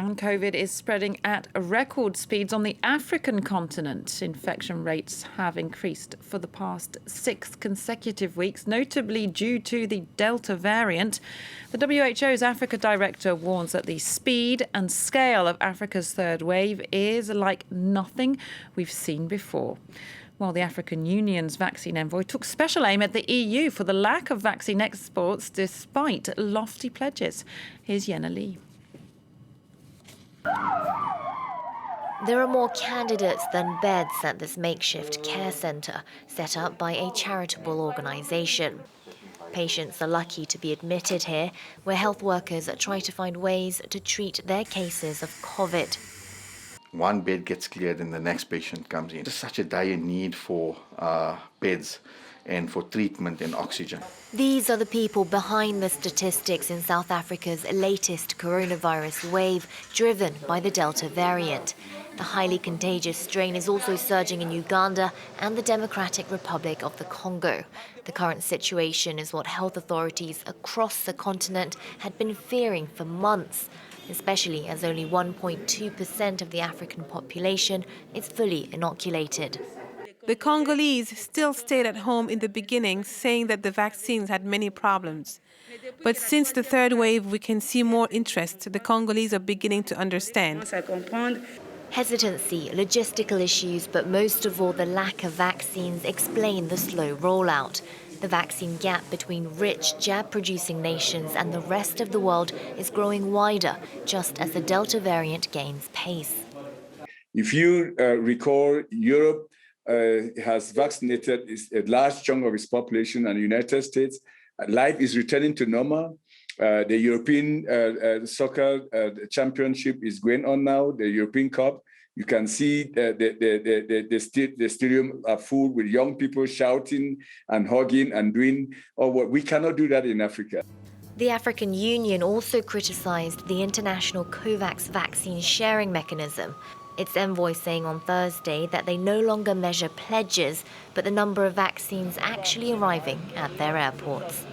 and COVID is spreading at record speeds on the African continent. Infection rates have increased for the past 6 consecutive weeks, notably due to the Delta variant. The WHO's Africa director warns that the speed and scale of Africa's third wave is like nothing we've seen before. While the African Union's vaccine envoy took special aim at the EU for the lack of vaccine exports despite lofty pledges. Here's Yenna Lee. There are more candidates than beds at this makeshift care centre set up by a charitable organisation. Patients are lucky to be admitted here, where health workers try to find ways to treat their cases of COVID. One bed gets cleared and the next patient comes in. There's such a dire need for beds and for treatment and oxygen. These are the people behind the statistics in South Africa's latest coronavirus wave, driven by the Delta variant. The highly contagious strain is also surging in Uganda and the Democratic Republic of the Congo. The current situation is what health authorities across the continent had been fearing for months, especially as only 1.2% of the African population is fully inoculated. The Congolese still stayed at home in the beginning, saying that the vaccines had many problems. But since the third wave, we can see more interest. The Congolese are beginning to understand. Hesitancy, logistical issues, but most of all the lack of vaccines explain the slow rollout. The vaccine gap between rich jab-producing nations and the rest of the world is growing wider, just as the Delta variant gains pace. If you recall, Europe has vaccinated a large chunk of its population, and the United States. Life is returning to normal. The European soccer championship is going on now, the European Cup. You can see the stadium are full with young people shouting and hugging and doing all what we cannot do that in Africa. The African Union also criticized the international COVAX vaccine sharing mechanism. Its envoy saying on Thursday that they no longer measure pledges, but the number of vaccines actually arriving at their airports.